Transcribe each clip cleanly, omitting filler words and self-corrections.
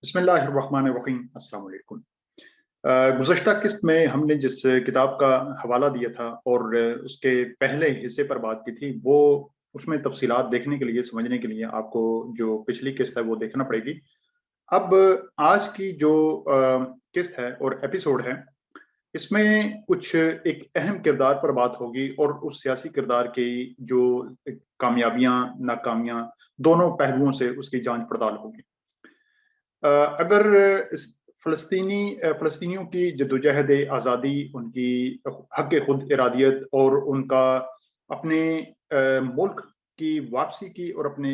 बिस्मिल्लाहिर्रहमानिर्रहीम। अस्सलाम वालेकुम। गुज़श्ता किस्त में हमने जिस किताब का हवाला दिया था और उसके पहले हिस्से पर बात की थी, वो उसमें तफसीलात देखने के लिए, समझने के लिए आपको जो पिछली किस्त है वो देखना पड़ेगी। अब आज की जो किस्त है और एपिसोड है, इसमें कुछ एक अहम किरदार पर बात होगी और उस सियासी किरदार की जो कामयाबियां, नाकामियां, दोनों पहलुओं से उसकी जांच पड़ताल होगी। अगर इस फ़लस्तीनियों की जद्दोजहद आज़ादी, उनकी हक़ खुद इरादियत और उनका अपने मुल्क की वापसी की और अपने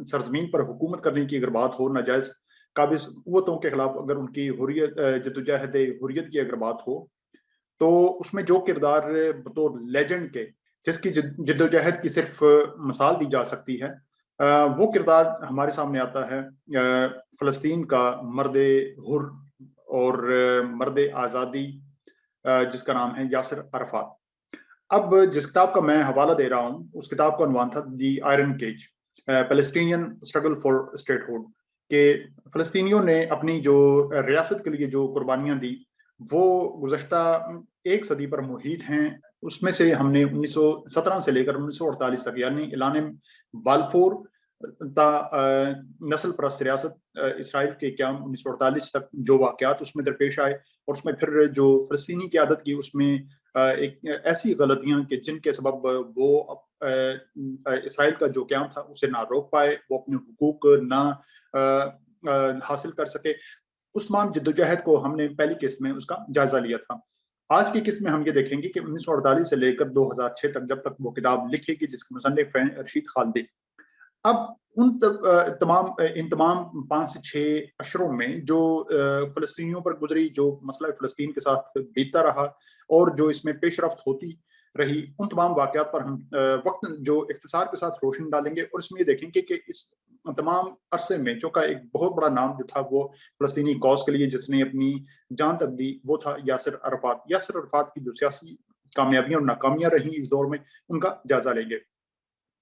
सरज़मीन पर हुकूमत करने की अगर बात हो, नाजायज़ काबिज़ क़ुव्वतों के खिलाफ अगर उनकी जद्दोजहद हुर्रियत की अगर बात हो, तो उसमें जो किरदार बतौर लेजेंड के जिसकी जद्दोजहद की सिर्फ मिसाल दी जा सकती है, वो किरदार हमारे सामने आता है फ़लस्तीन का मर्द हुर और मर्द आज़ादी, जिसका नाम है यासिर अरफ़ात। अब जिस किताब का मैं हवाला दे रहा हूँ, उस किताब का उन्वान था the iron cage, Palestinian struggle for statehood, कि फ़लस्तीनियों ने अपनी जो रियासत के लिए जो कुर्बानियाँ दी, वो गुज़श्ता एक सदी पर मुहित हैं। उसमें से हमने 1917 से लेकर 1948 तक, यानी ऐलान बाल्फोर नस्ल परस्त रियासत इसराइल के क़याम 1948 तक जो वाक़यात उसमें दरपेश आए, और उसमें फिर जो फ़लस्तीनी क़यादत की उसमें एक ऐसी गलतियाँ कि जिनके सबब वो इसराइल का जो क़याम था उसे ना रोक पाए, वो अपने हुकूक ना हासिल कर सके। उस तमाम जद्दोजहद को हमने पहली किस्त में उसका जायजा लिया था। आज की किस्त में हम ये देखेंगे कि 1948 से लेकर 2006 तक, जब तक वो किताब लिखी गई, जिसके मुसन्निफ़ हैं रशीद खाल्दी। अब इन तमाम 5 से 6 अशरों में जो फ़लस्तीनियों पर गुज़री, जो मसला फ़लस्तीन के साथ बीतता रहा और जो इसमें पेशरफ़्त होती रही, उन तमाम वाक़यात पर हम वक़्त जो इख्तिसार के साथ रोशनी डालेंगे और इसमें ये देखेंगे कि इस तमाम अरसे में जो का एक बहुत बड़ा नाम जो था वो फ़लस्तीनी कॉज़ के लिए जिसने अपनी जान तक दी, वो था यासिर अरफ़ात। यासिर अरफ़ात की जो सियासी कामयाबियाँ और नाकामियाँ रहीं इस दौर में, उनका जायज़ा लेंगे।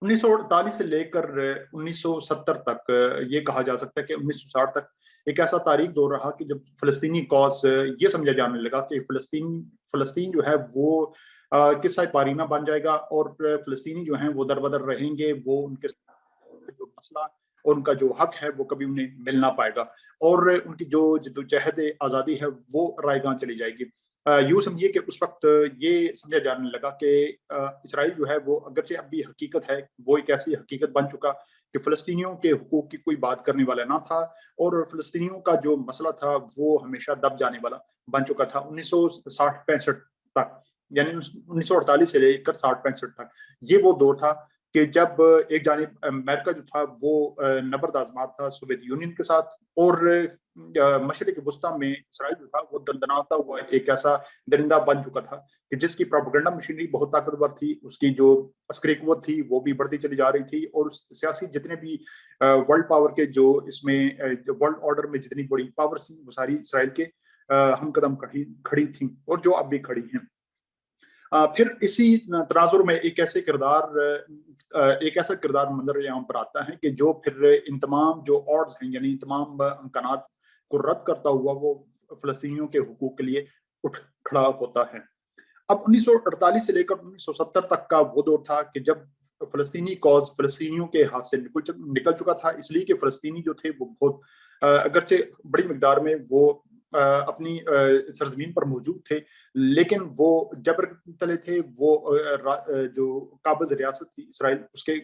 1948 से लेकर 1970 तक ये कहा जा सकता है कि 1960 तक एक ऐसा तारीख दौर रहा कि जब फ़लस्तीनी कॉज़ ये समझा जाने लगा कि फ़लस्तीन जो है वो किस्सा पारीना बन जाएगा और फ़लस्तीनी जो हैं वो दर-बदर रहेंगे, वो उनके जो मसला और उनका जो हक है वो कभी उन्हें मिल ना पाएगा और उनकी जो जद्दोजहद आज़ादी है वो रायगां चली जाएगी। यूँ समझिए कि उस वक़्त ये समझा जाने लगा कि इसराइल जो है वो अगरचे अब भी हकीकत है, वो एक ऐसी हकीकत बन चुका कि फ़लस्तीनियों के हुकूक की कोई बात करने वाला ना था और फ़लस्तीनियों का जो मसला था वो हमेशा दब जाने वाला बन चुका था। 1960-65 तक, यानी 1948 से लेकर 60-65 तक, ये वो दौर था कि जब एक जानिब अमेरिका जो था वो नबर्द आज़मात था सोवियत यूनियन के साथ और मशरिक़ वुस्ता में इसराइल जो था वो दंदनाता हुआ एक ऐसा दरिंदा बन चुका था कि जिसकी प्रोपेगेंडा मशीनरी बहुत ताकतवर थी, उसकी जो अस्करी क़ुव्वत थी वो भी बढ़ती चली जा रही थी और सियासी जितने भी वर्ल्ड पावर के जो इसमें वर्ल्ड ऑर्डर में जितनी बड़ी पावर्स थी, वो सारी इसराइल के हमकदम खड़ी थी और जो अब भी खड़ी हैं। फिर इसी तनाजुर में एक ऐसा किरदार मंज़र-ए-आम पर आता है कि जो फिर इन तमाम जो ऑड्स हैं, यानी इन तमाम इम्कानात को रद्द करता हुआ वो फ़लस्तीनियों के हुकूक के लिए उठ खड़ा होता है। अब 1948 से लेकर 1970 तक का वो दौर था कि जब फ़लस्तीनी कॉज़ फ़लस्तीनियों के हाथ से निकल चुका था, इसलिए कि फ़लस्तीनी जो थे वो बहुत अगरचे बड़ी मिक़दार में वो अपनी सरज़मीन पर मौजूद थे, लेकिन वो जबर तले थे, वो जो काबिज़ रियासत थी इसराइल, उसके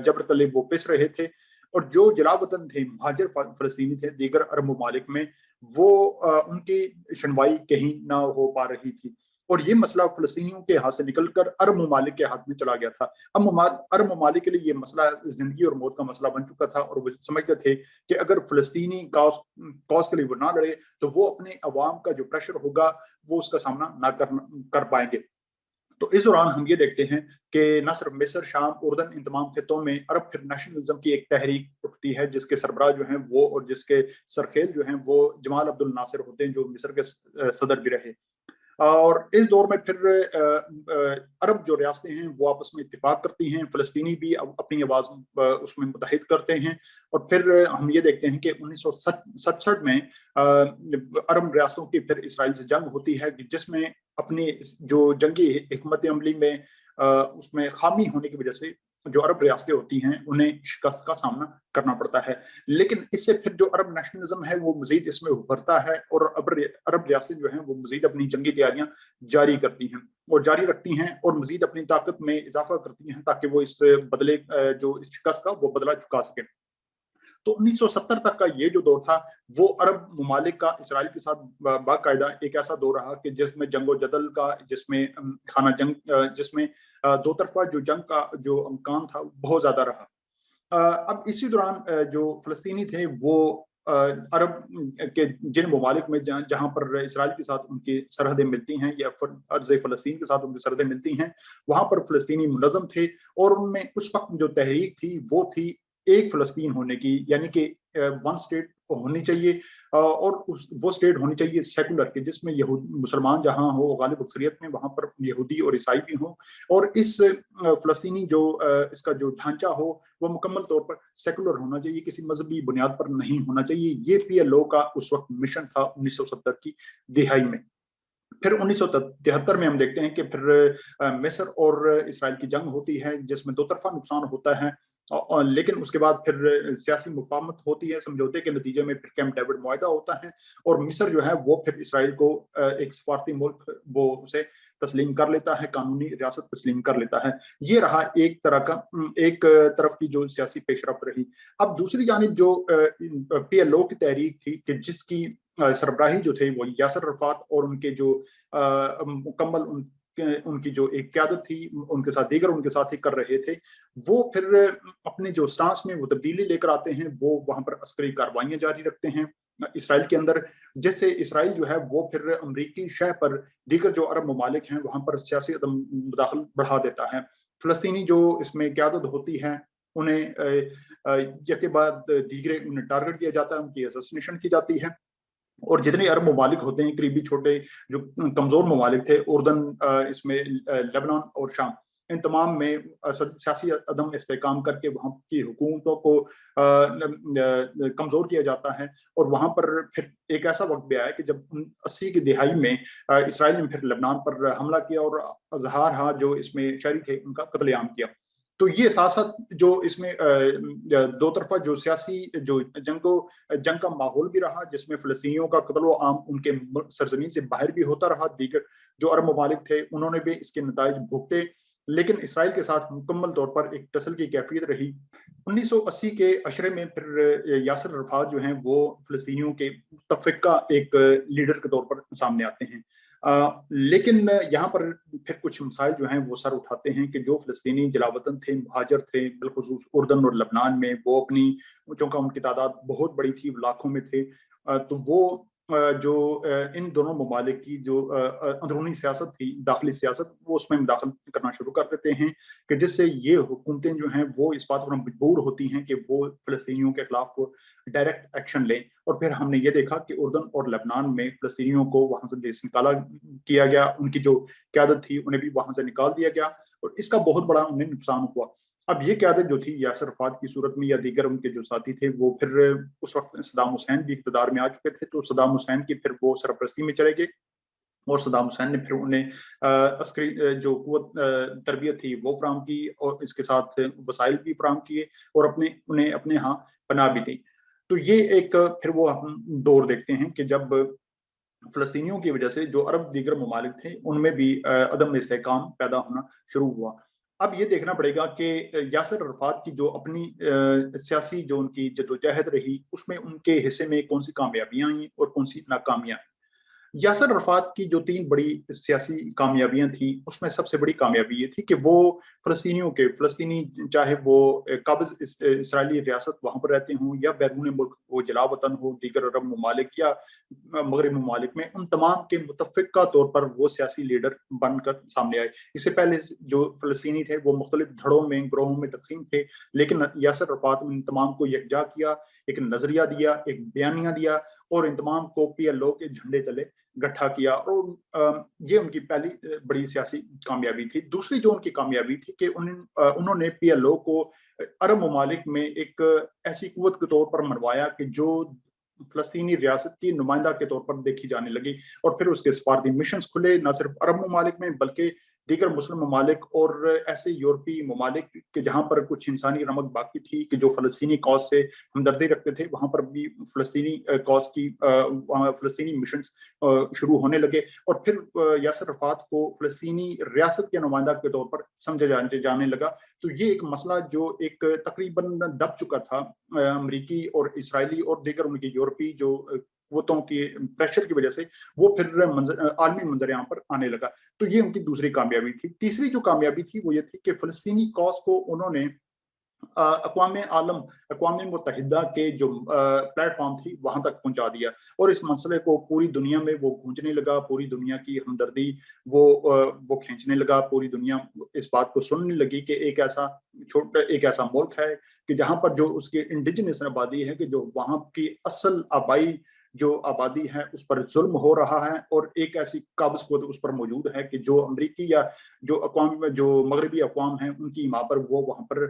जबर तले वो पिस रहे थे और जो जलावतन थे, मुहाजिर फ़लस्तीनी थे दीगर अरब ममालिक में, वो उनकी सुनवाई कहीं ना हो पा रही थी और ये मसला फ़लस्तीनियों के हाथ से निकल कर अरब ममालिक के हाथ में चला गया था। अरब ममालिक के लिए ये मसला ज़िंदगी और मौत का मसला बन चुका था और वो समझते थे कि अगर फ़लस्तीनी कॉज़ के लिए वो ना लड़े, तो वो अपने अवाम का जो प्रेशर होगा, वो उसका सामना ना कर पाएँगे। तो इस दौरान हम ये देखते हैं कि न सिर्फ मिस्र, शाम, उर्दन, इन तमाम खित्तों में अरब फिर नेशनलिज़्म की एक तहरीक उठती है, जिसके सरबराह जो हैं वो और जिसके सरखेल जो हैं वो जमाल अब्दुल नासिर होते हैं, जो मिस्र के सदर भी रहे। और इस दौर में फिर अरब जो रियासतें हैं वो आपस में इत्तेफाक करती हैं, फ़लस्तीनी भी अपनी आवाज़ उसमें मुत्तहिद करते हैं। और फिर हम ये देखते हैं कि 1967 में अरब रियासतों की फिर इसराइल से जंग होती है, जिसमें अपनी जो जंगी हिकमत अमली में उसमें खामी होने की वजह से जो अरब रियासतें होती हैं उन्हें शिकस्त का सामना करना पड़ता है। लेकिन इससे फिर जो अरब नेशनलिज्म है वो मजीद इसमें उभरता है, और अरब रियासतें जो हैं वो मजीद अपनी जंगी तैयारियां जारी करती हैं और जारी रखती हैं और मजीद अपनी ताकत में इजाफा करती हैं, ताकि वो इस बदले जो शिकस्त का वो बदला चुका सके। तो 1970 तक का ये जो दौर था वो अरब ममालिक का इसराइल के साथ बाकायदा एक ऐसा दौर रहा कि जिसमें जंगो जदल का, जिसमें खाना जंग, जिसमें दो तरफा जो जंग का जो अमकान था बहुत ज्यादा रहा। अब इसी दौरान जो फलस्तीनी थे वो अरब के जिन ममालिक में जहां पर इसराइल के साथ उनकी सरहदें मिलती हैं या फिर अर्ज़ फ़लस्तीन के साथ उनकी सरहदें मिलती हैं, वहां पर फलस्तीनी मुनज़्ज़म थे। और उनमें उस वक्त जो तहरीक थी वो थी एक फलस्तीन होने की, यानी कि वन स्टेट होनी चाहिए, और वो स्टेट होनी चाहिए सेकुलर की, जिसमें यहूद मुसलमान जहां हो गालिब अक्सरियत में, वहां पर यहूदी और ईसाई भी हों। और इस फलस्तीनी जो इसका जो ढांचा हो वो मुकम्मल तौर पर सेकुलर होना चाहिए, किसी मजहबी बुनियाद पर नहीं होना चाहिए। ये पीएलओ का उस वक्त मिशन था 1970 की दिहाई में। फिर 1973 में हम देखते हैं कि फिर मिस्र और इसराइल की जंग होती है, जिसमें दो तरफा नुकसान होता है। लेकिन उसके बाद फिर सियासी मुफाहमत होती है, समझौते के नतीजे में फिर कैंप डेविड मुआहदा होता है, और मिस्र जो है वो फिर इसराइल को एक सफारती मुल्क वो उसे तस्लीम कर लेता है, कानूनी रियासत तस्लीम कर लेता है। ये रहा एक तरह का एक तरफ की जो सियासी पेशरफ रही। अब दूसरी जानिब जो पीएलओ की तहरीक थी कि जिसकी सरबराही जो थे वो यासर अरफात और उनके जो मुकम्मल उनकी जो एक क्यादत थी, उनके साथ दीगर उनके साथ ही कर रहे थे, वो फिर अपने जो स्टांस में वो तब्दीली लेकर आते हैं, वो वहां पर अस्करी कार्रवाइयां जारी रखते हैं इसराइल के अंदर, जिससे इसराइल जो है वो फिर अमरीकी शह पर दीगर जो अरब ममालिक हैं वहां पर सियासी अदम मुदाखल बढ़ा देता है। फलस्तीनी जो इसमें क्यादत होती है उन्हें यके बाद दीगरे उन्हें टारगेट किया जाता है, उनकी असैसिनेशन की जाती है। और जितने अरब ममालिक होते हैं करीबी छोटे जो कमजोर ममालिक थे, उर्दन, इसमें लेबनान और शाम, इन तमाम में सियासी अदम इस्तेकाम करके वहाँ की हुकूमतों को कमजोर किया जाता है। और वहाँ पर फिर एक ऐसा वक्त भी आया कि जब 80 की दिहाई में इसराइल ने फिर लेबनान पर हमला किया और अजहार हा जो इसमें शहरी थे उनका कत्लेआम किया। तो ये साथ साथ जो इसमें दो तरफा जो सियासी जो जंग का माहौल भी रहा, जिसमें फलस्तीनियों का कत्ल आम उनके सरजमीन से बाहर भी होता रहा। दीगर जो अरब ममालिक थे उन्होंने भी इसके नताइज भुगते, लेकिन इसराइल के साथ मुकम्मल तौर पर एक टसल की कैफियत रही। 1980 के अशरे में फिर यासर अरफात जो हैं वो फलस्तीनियों के मुतफ़िक़ का एक लीडर के तौर पर सामने आते हैं। लेकिन यहाँ पर फिर कुछ मसाइल जो हैं वो सर उठाते हैं कि जो फलस्तीनी जलावतन थे, मुहाजिर थे, बिलखुसूस उर्दन और लबनान में, वो अपनी चूँकि उनकी तादाद बहुत बड़ी थी, लाखों में थे, तो वो जो इन दोनों ममालिक की जो अंदरूनी सियासत थी, दाखिली सियासत, वो उसमें मुदाखल करना शुरू कर देते हैं, कि जिससे ये हुकूमतें जो हैं वो इस बात पर मजबूर होती हैं कि वो फलस्तीनियों के खिलाफ डायरेक्ट एक्शन लें। और फिर हमने ये देखा कि उर्दन और लेबनान में फलस्तीनियों को वहां से देश निकाला किया गया, उनकी जो क्यादत थी उन्हें भी वहां से निकाल दिया गया, और इसका बहुत बड़ा उन्हें नुकसान हुआ। अब ये क्यादत जो थी यासर अरफात की सूरत में या दीगर उनके जो साथी थे, वो फिर उस वक्त सद्दाम हुसैन भी इक़्तिदार में आ चुके थे, तो सद्दाम हुसैन की फिर वो सरपरस्ती में चले गए, और सद्दाम हुसैन ने फिर उन्हें अस्करी जो कुव्वत तरबियत थी वो फराहम की, और इसके साथ वसाइल भी फराहम किए, और उन्हें अपने यहाँ पनाह भी दी। तो ये एक फिर वो हम दौर देखते हैं कि जब फ़लस्तीनियों की वजह से जो अरब दीगर ममालिक थे उनमें भी अदम इस्तेहकाम पैदा होना शुरू हुआ। अब ये देखना पड़ेगा कि यासर अरफात की जो अपनी सियासी जो उनकी जद्दोजहद रही, उसमें उनके हिस्से में कौन-सी कामयाबियाँ आई और कौन-सी नाकामियाँ। यासर अरफात की जो 3 बड़ी सियासी कामयाबियाँ थी, उसमें सबसे बड़ी कामयाबी ये थी कि वो फ़लस्तीनी चाहे वो काबिज़ इसराइली रियासत वहाँ पर रहते हों या बैरून मुल्क वो जलावतन हो, दीगर अरब ममालिक या मगरबी ममालिक में, उन तमाम के मुतफ़िक़ा तौर पर वो सियासी लीडर बनकर सामने आए। इससे पहले जो फ़लस्तीनी थे वो मुख्तलिफ धड़ों में, ग्रोहों में तक़सीम थे, लेकिन यासर अरफात ने इन तमाम को यकजा किया, एक नज़रिया दिया, एक बयानिया दिया, और इन तमाम को पीएलओ के झंडे तले गट्ठा किया और ये उनकी पहली बड़ी सियासी कामयाबी थी। दूसरी जो उनकी कामयाबी थी कि उन्होंने पीएलओ को अरब ममालिक में एक ऐसी कुव्वत के तौर पर मनवाया कि जो फ़लस्तीनी रियासत की नुमाइंदा के तौर पर देखी जाने लगी और फिर उसके सफारती मिशंस खुले, ना सिर्फ अरब ममालिक में बल्कि दीगर मुस्लिम ममालिक और ऐसे यूरोपीय ममालिक के जहाँ पर कुछ इंसानी रमक बाकी थी कि जो फ़लस्तीनी कॉज़ से हमदर्दी रखते थे, वहाँ पर भी फ़लस्तीनी कॉज़ की वहाँ फ़लस्तीनी मिशंस शुरू होने लगे और फिर यासिर अरफ़ात को फ़लस्तीनी रियासत के नुमाइंदा के तौर पर समझा जाने लगा। तो ये एक मसला जो एक तकरीबन दब चुका था अमरीकी और इसराइली और दीगर उनकी यूरोपीय जो कुव्वतों की प्रेशर की वजह से वो फिर आलमी मंजर-ए-आम पर आने लगा। तो ये उनकी दूसरी कामयाबी थी। तीसरी जो कामयाबी थी वो ये थी कि फ़लस्तीनी कॉज़ को उन्होंने अक़वाम आलम, अक़वाम मुत्तहिदा के जो प्लेटफ़ॉर्म थी वहाँ तक पहुँचा दिया और इस मसले को पूरी दुनिया में वो गूंजने लगा, पूरी दुनिया की हमदर्दी वो खींचने लगा, पूरी दुनिया इस बात को सुनने लगी कि एक ऐसा मुल्क है कि जहाँ पर जो उसकी इंडिजिनस आबादी है कि जो वहाँ की असल आबाई जो आबादी है उस पर ज़ुल्म हो रहा है और एक ऐसी काबिज़ क़ुव्वत उस पर मौजूद है कि जो अमरीकी या जो मग़रिबी अक़वाम हैं उनकी माँ पर वो वहाँ पर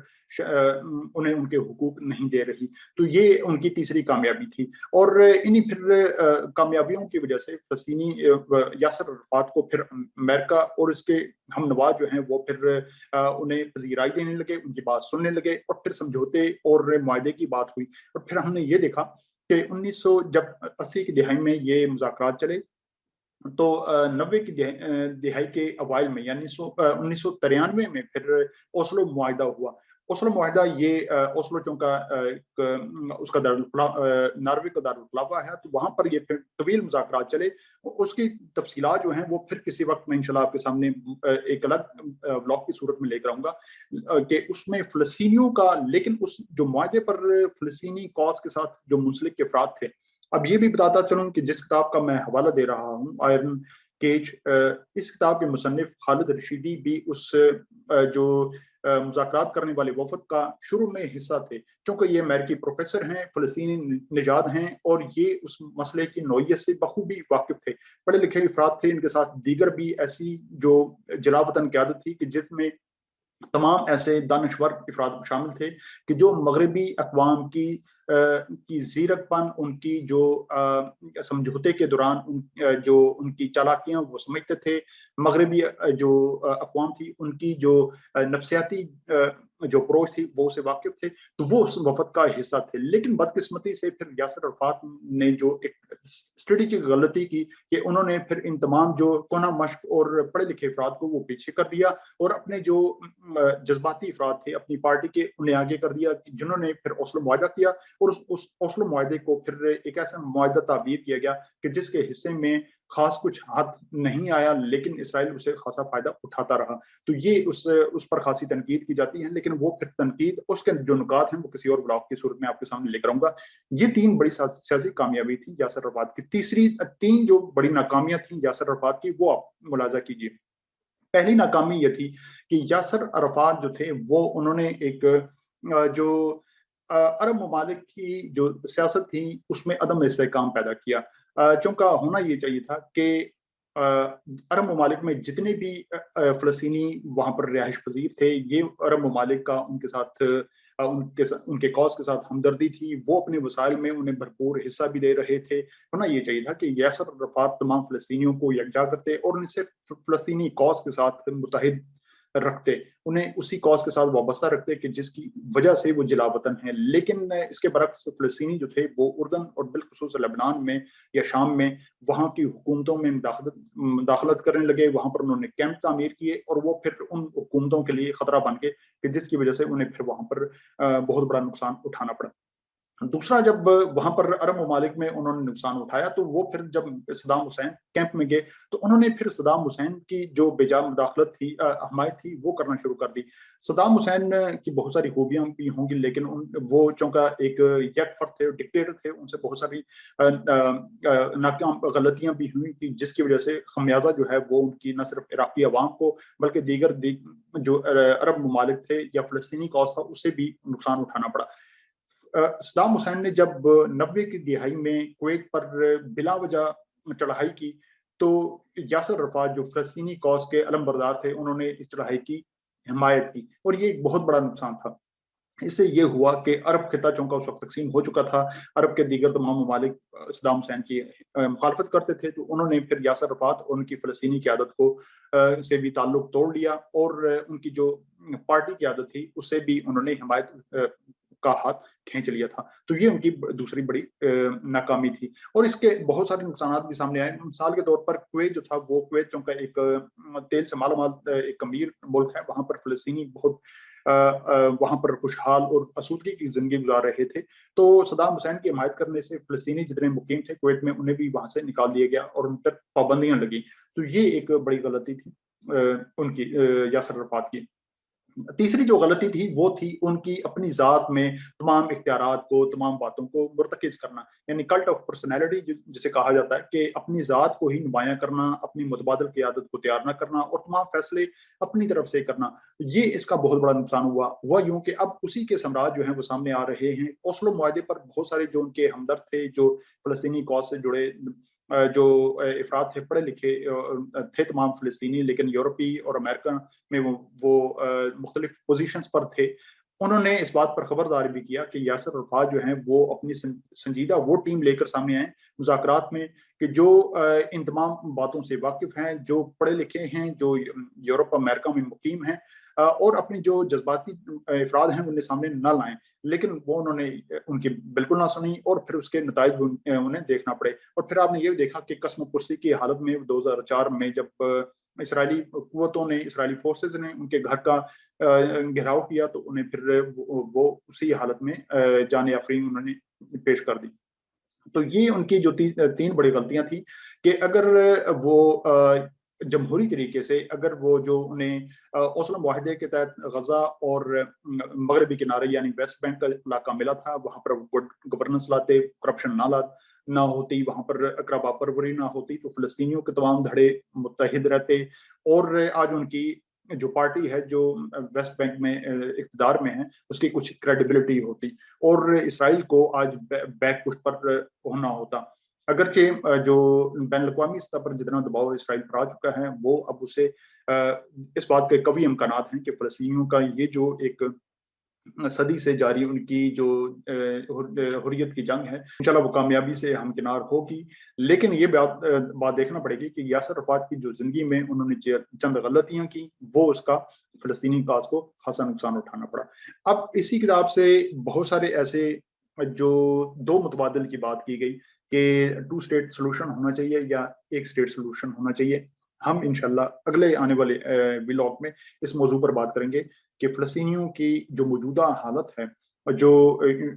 उन्हें उनके हुकूक नहीं दे रही। तो ये उनकी तीसरी कामयाबी थी और इन्हीं फिर कामयाबियों की वजह से फ़लस्तीनी यासिर अरफ़ात को फिर अमेरिका और इसके हमनवा जो हैं वो फिर उन्हें पज़ीराई देने लगे, उनकी बात सुनने लगे और फिर समझौते और मुआहदे की बात हुई और फिर हमने ये देखा कि 1900 जब 80 की दिहाई में ये मुज़ाकरात चले तो 90 की दिहाई के अवाइल में यानी 1993 में फिर ओस्लो मुआहिदा हुआ। ओस्लो मुआहिदा ये ओस्लो चूँकि उसका नॉर्वे का दारुल खिलाफा है, तो वहाँ पर ये फिर तवील मुज़ाकरात चले। उसकी तफ़सीलात जो हैं वो फिर किसी वक़्त मैं इंशाअल्लाह आपके सामने एक अलग व्लॉग की सूरत में लेकर आऊँगा कि उसमें फ़लस्तीनियों का लेकिन उस जो मुआहदे पर फ़लस्तीनी कॉज़ के साथ जो मुंसलिक अफ़राद थे। अब ये भी बताता चलूँ कि जिस किताब का मैं हवाला दे रहा हूँ आयरन केज इस किताब के मुसन्निफ़ खालिद रशीदी भी उस जो मुज़ाकरात करने वाले वफ़द का शुरू में हिस्सा थे। चूँकि ये अमेरिकी प्रोफ़ेसर हैं, फ़लस्तीनी निजाद हैं और ये उस मसले की नौइयत से बखूबी वाकिफ़ थे। पढ़े लिखे अफ़राद थे, इनके साथ दीगर भी ऐसी जो जलावतन क़यादत थी कि जिसमें तमाम ऐसे दानिश्वर अफ़राद शामिल थे कि जो मग़रिबी अक़वाम की ज़ीरकपन, उनकी जो समझौते के दौरान जो उनकी चालाकियाँ वो समझते थे। मग़रिबी जो अक़वाम थी, उनकी जो नफ़सियाती जो अप्रोच थी, वो उससे वाकिफ़ थे, तो वो उस वफ़द का हिस्सा थे। लेकिन बदकिस्मती से फिर यासिर अरफ़ात ने जो एक स्ट्रेटेजिक गलती की कि उन्होंने फिर इन तमाम जो कोना मश्क और पढ़े लिखे अफ़राद को वो पीछे कर दिया और अपने जो जज़्बाती अफ़राद थे, अपनी पार्टी के उन्हें आगे कर दिया, जिन्होंने फिर ओस्लो मुआहिदा किया और उस ओस्लो मुआहिदे को फिर एक ऐसा मुआहिदा ताबीर किया गया कि जिसके हिस्से में ख़ास कुछ हाथ नहीं आया, लेकिन इसराइल उसे ख़ासा फ़ायदा उठाता रहा। तो ये उस पर ख़ासी तनकीद की जाती है, लेकिन वो फिर तनकीद उसके जो नुकात हैं, वो किसी और ब्लॉग की सूरत में आपके सामने लेकर आऊँगा। ये 3 बड़ी सियासी कामयाबी थी यासिर अरफ़ात की। तीसरी 3 जो बड़ी नाकामियाँ थी यासिर अरफ़ात की, वो आप मुलाज़ा कीजिए। पहली नाकामी ये थी कि यासिर अरफ़ात जो थे वो उन्होंने एक जो अरब ममालिक की जो सियासत थी उसमें अदम इस्तेहकाम पैदा किया। चूँकि होना ये चाहिए था कि अरब ममालिक में जितने भी फ़लस्तीनी वहाँ पर रिहाइश पज़ीर थे, ये अरब ममालिक का उनके कॉज़ के साथ हमदर्दी थी, वो अपने वसाइल में उन्हें भरपूर हिस्सा भी दे रहे थे। होना ये चाहिए था कि यासिर अरफ़ात तमाम फ़लस्तीनियों को यकजा करते और उन्हें सिर्फ़ फ़लस्तीनी कॉज़ के साथ मुत्तहिद रखते, उन्हें उसी कॉज़ के साथ वाबस्ता रखते कि जिसकी वजह से वो जलावतन हैं। लेकिन इसके बरक्स फ़लस्तीनी जो थे वो उर्दन और बिलख़ुसूस लबनान में या शाम में वहाँ की हुकूमतों में मुदाख़लत करने लगे, वहाँ पर उन्होंने कैंप तामीर किए और वो फिर उन हुकूमतों के लिए ख़तरा बन गए कि जिसकी वजह से उन्हें फिर वहाँ पर बहुत बड़ा नुकसान उठाना पड़ा। दूसरा जब वहाँ पर अरब ममालिक में उन्होंने नुकसान उठाया तो वो फिर जब सद्दाम हुसैन कैंप में गए तो उन्होंने फिर सद्दाम हुसैन की जो बेजा मुदाखलत थी हमायत थी वो करना शुरू कर दी। सद्दाम हुसैन की बहुत सारी खूबियाँ भी होंगी लेकिन वो चूँकि एक यकफ़र्द थे, डिक्टेटर थे, उनसे बहुत सारी नाकाम गलतियाँ भी हुई थी जिसकी वजह से खमियाजा जो है वो उनकी न सिर्फ इराक़ी अवाम को बल्कि दीगर जो अरब ममालिक थे या फ़लस्तीनी कॉज़ था उससे भी नुकसान उठाना पड़ा। सद्दाम हुसैन ने जब 90 की दिहाई में कुवैत पर बिला वजह चढ़ाई की تو یاسر عرفات جو فلسطینی کاز کے علمبردار تھے انہوں نے اس چڑھائی کی حمایت کی، اور یہ ایک بہت بڑا نقصان تھا۔ اس سے یہ ہوا کہ عرب خطہ چونکہ اس وقت تقسیم ہو چکا تھا، عرب کے دیگر تمام ممالک صدام حسین کی مخالفت کرتے تھے، تو انہوں نے پھر یاسر عرفات اور ان کی فلسطینی قیادت کو سے بھی تعلق توڑ لیا، اور ان کی جو پارٹی قیادت تھی اس سے بھی انہوں نے حمایت کا ہاتھ کھینچ لیا تھا۔ تو یہ ان کی دوسری بڑی ناکامی تھی، اور اس کے بہت سارے نقصانات بھی سامنے آئے۔ مثال کے طور پر کویت جو تھا، وہ کویت چونکہ ایک تیل سے مالا مال ایک امیر ملک ہے، وہاں پر فلسطینی بہت وہاں پر خوشحال اور آسودگی کی زندگی گزار رہے تھے، تو صدام حسین کی حمایت کرنے سے فلسطینی جتنے مقیم تھے کویت میں انہیں بھی وہاں سے نکال دیا گیا اور ان پر پابندیاں لگیں۔ تو یہ ایک بڑی غلطی تھی ان کی، یاسر عرفات کی۔ تیسری جو غلطی تھی وہ تھی ان کی اپنی ذات میں تمام اختیارات کو، تمام باتوں کو مرتکز کرنا، یعنی کلٹ آف پرسنالٹی جسے کہا جاتا ہے، کہ اپنی ذات کو ہی نمایاں کرنا، اپنی متبادل قیادت کو تیار نہ کرنا اور تمام فیصلے اپنی طرف سے کرنا۔ یہ اس کا بہت بڑا نقصان ہوا یوں کہ اب اسی کے ثمرات جو ہیں وہ سامنے آ رہے ہیں۔ اوسلو معاہدے پر بہت سارے جو ان کے ہمدرد تھے، جو فلسطینی کاز سے جڑے جو افراد تھے، پڑھے لکھے تھے تمام فلسطینی، لیکن یورپی اور امریکہ میں وہ مختلف پوزیشنز پر تھے، انہوں نے اس بات پر خبردار بھی کیا کہ یاسر عرفات جو ہیں وہ اپنی سنجیدہ وہ ٹیم لے کر سامنے آئیں مذاکرات میں، کہ جو ان تمام باتوں سے واقف ہیں، جو پڑھے لکھے ہیں، جو یورپ امریکہ میں مقیم ہیں، اور اپنی جو جذباتی افراد ہیں انہیں سامنے نہ لائیں۔ لیکن وہ انہوں نے ان کی بالکل نہ سنی، اور پھر اس کے نتائج انہیں دیکھنا پڑے۔ اور پھر آپ نے یہ بھی دیکھا کہ قسم پرسی کی حالت میں 2004 میں جب اسرائیلی قوتوں نے، اسرائیلی فورسز نے ان کے گھر کا گھیراؤ کیا، تو انہیں پھر وہ اسی حالت میں جان آفرین انہوں نے پیش کر دی۔ تو یہ ان کی جو تین بڑی غلطیاں تھیں، کہ اگر وہ جمہوری طریقے سے، اگر وہ جو انہیں اوسلو معاہدے کے تحت غزہ اور مغربی کنارے یعنی ویسٹ بینک کا علاقہ ملا تھا، وہاں پر گڈ گورننس لاتے، کرپشن نہ ہوتی، وہاں پر اقربا پروری نہ ہوتی، تو فلسطینیوں کے تمام دھڑے متحد رہتے، اور آج ان کی جو پارٹی ہے جو ویسٹ بینک میں اقتدار میں ہے اس کی کچھ کریڈیبلٹی ہوتی، اور اسرائیل کو آج بیک فٹ پر ہونا ہوتا۔ اگرچہ جو بین الاقوامی سطح پر جتنا دباؤ اسرائیل پر آ چکا ہے، وہ اب اسے اس بات کے قوی امکانات ہیں کہ فلسطینیوں کا یہ جو ایک صدی سے جاری ان کی جو حریت کی جنگ ہے، انشاءاللہ وہ کامیابی سے ہمکنار ہوگی۔ لیکن یہ بات دیکھنا پڑے گی کہ یاسر عرفات کی جو زندگی میں انہوں نے چند غلطیاں کی، وہ اس کا فلسطینی کاز کو خاصا نقصان اٹھانا پڑا۔ اب اسی کتاب سے بہت سارے ایسے جو دو متبادل کی بات کی گئی کہ 2 اسٹیٹ سولوشن ہونا چاہیے یا ایک اسٹیٹ سولوشن ہونا چاہیے، ہم انشاءاللہ اگلے آنے والے ولاگ میں اس موضوع پر بات کریں گے کہ فلسطینیوں کی جو موجودہ حالت ہے، جو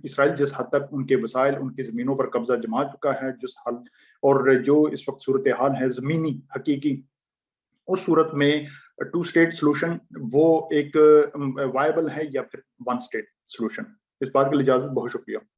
اسرائیل جس حد تک ان کے وسائل، ان کی زمینوں پر قبضہ جما چکا ہے، جس حال اور جو اس وقت صورتحال ہے زمینی حقیقی، اس صورت میں 2 اسٹیٹ سولوشن وہ ایک وائبل ہے یا پھر 1 اسٹیٹ سولوشن۔ اس بات کے لیے اجازت، بہت شکریہ۔